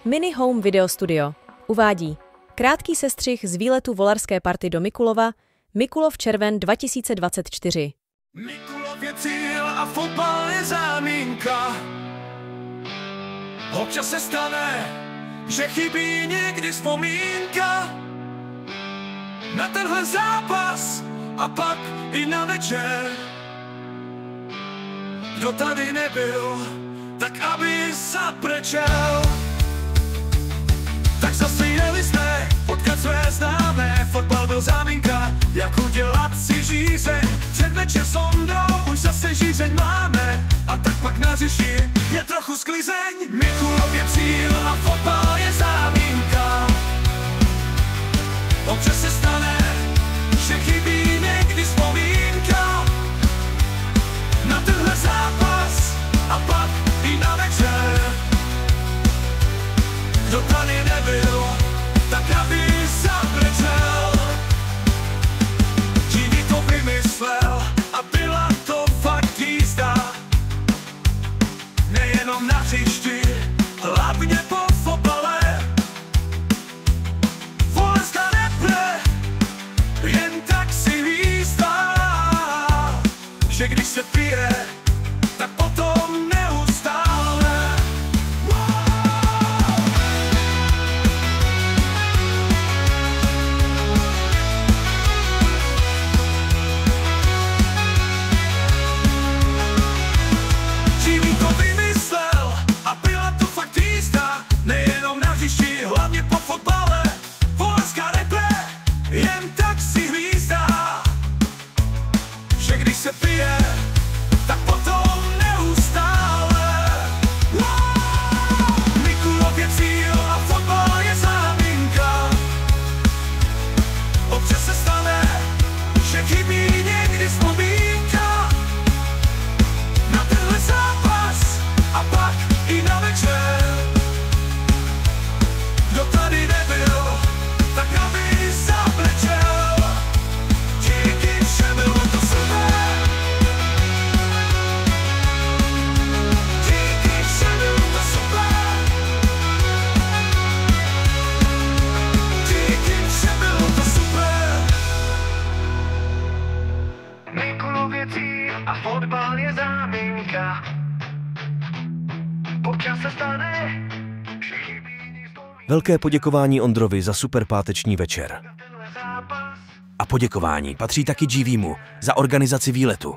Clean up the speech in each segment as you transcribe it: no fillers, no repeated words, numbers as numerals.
Mini Home Video Studio uvádí krátký sestřih z výletu volarské party do Mikulova, Mikulov červen 2024. Mikulov je cíl a fotbal je záminka. Občas se stane, že chybí někdy vzpomínka na tenhle zápas a pak i na večer. Kdo tady nebyl, tak aby zabrečel. Tak zase jeli jsme potkat své známé. Fotbal byl záminka, jak udělat si žízeň. Předvečer s Ondrou už zase žízeň máme. A tak pak na řeši je trochu sklizeň. Mikulov je cíl a fotbal je záminka. Občas se stane, že chybí někdy vzpomínka na tenhle zápas a pak i na večer. Kdo tady nebyl, tak aby zabrečel. Živí to vymyslel a byla to fakt jízda. Nejenom na hřišti, hlavně po fotbale. Volenská repre, jen tak si jízda. Že když se pije, tak potom neustále. Živí to vymyslel a byla to fakt jízda. Nejenom na hřišti, hlavně po fotbale. Volenská repre, jen tak si hvízdá. Že když se pije, tak potom neustále. Mikulov je cíl a fotbal je záminka. Občas se stane, že chybí někdy vzpomínka na tenhle zápas a pak i na večer. Kdo tady nebyl, tak aby zabrečel. Díky všem bylo to super. Díky všem bylo to super. Díky všem bylo to super. Mikulov je cíl a fotbal je záminka. Občas se stane, že chybí vzpomínka Velké poděkování Ondrovi za super páteční večer. na tenhle zápas. A poděkování patří taky GVmu za organizaci výletu.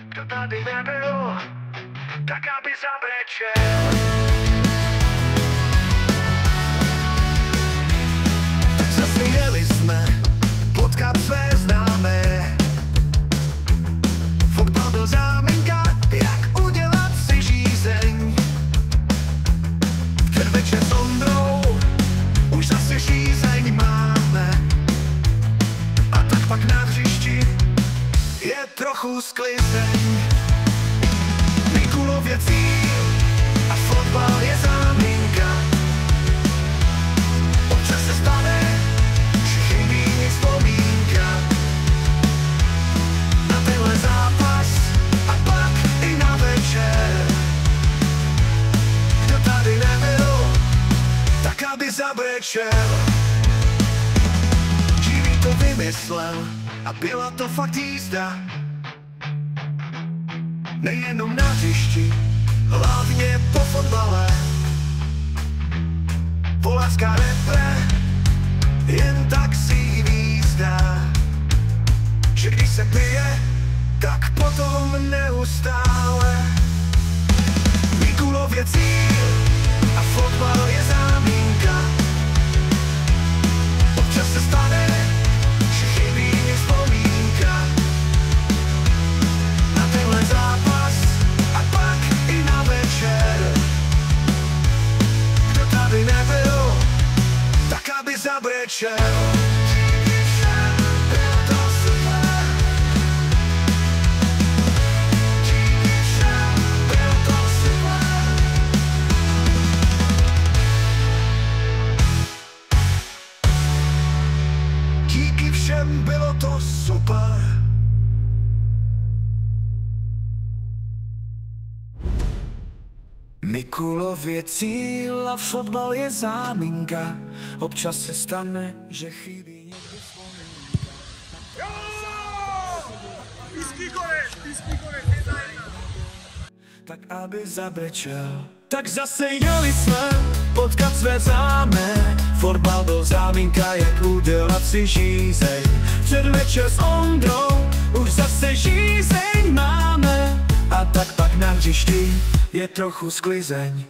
Kdo tady nebyl, tak aby zabrečel. Tak zase jeli jsme potkat své známé. Fotbal byl záminka, jak udělat si žízeň. Ten večer s Ondrou už zase žízeň máme. A tak pak na hřišti je trochu sklizeň. Mikulov je cíl a fotbal je záminka. Občas se stane, že chybí vzpomínka na tenhle zápas a pak i na večer. Kdo tady nebyl, tak aby zabrečel. Živý to vymyslel a byla to fakt jízda. Nejenom na hřišti, hlavně po fotbale. Volářská repre, jen tak si hvízdá. Že když se pije, tak potom neustále. Mikulov je cíl a fotbal je záminka. Občas se stane, že chybí vzpomínka na tenhle zápas a pak i na večer. Kdo tady nebyl, tak aby zabrečel. Bylo to super. Bylo to super. Díky všem, bylo to super. Mikulově cíl a fotbal je záminka. Občas se stane, že chybí někdy vzpomínka. Tak aby zabrečel. Tak zase jeli jsme potkat své známé. Fotbal byl záminka, jak udělat si žízeň. Předvečer s Ondrou už zase žízeň máme. A tak pak na hřišti je trochu sklizeň.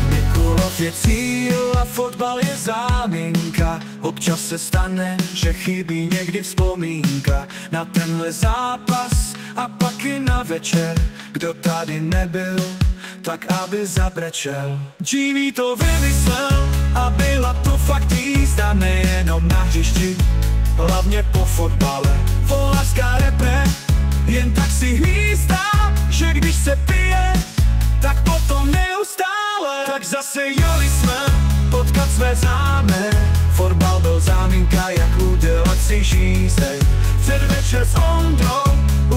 Mikulov je cíl a fotbal je záminka. Občas se stane, že chybí někdy vzpomínka na tenhle zápas a pak i na večer. Kdo tady nebyl, tak aby zabrečel. Jimmy to vymyslel a byla to fakt jízda, nejenom na hřišti, hlavně po fotbale. Volařská repre, jen tak si hvízdá, že když se pije, tak potom neustále. Tak zase jeli jsme potkat své známé. Fotbal byl záminka, jak udělat si žízeň. Předvečer s Ondrou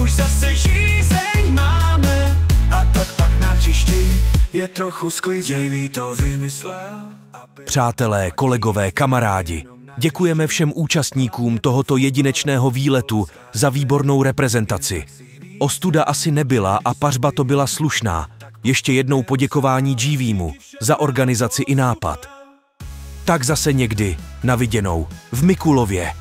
už zase žízeň máme. A tak pak na hřišti je trochu sklizeň. To vymyslel. Přátelé, kolegové, kamarádi, děkujeme všem účastníkům tohoto jedinečného výletu za výbornou reprezentaci. Ostuda asi nebyla a pařba to byla slušná. Ještě jednou poděkování Jivímu za organizaci i nápad. Tak zase někdy, na viděnou, v Mikulově.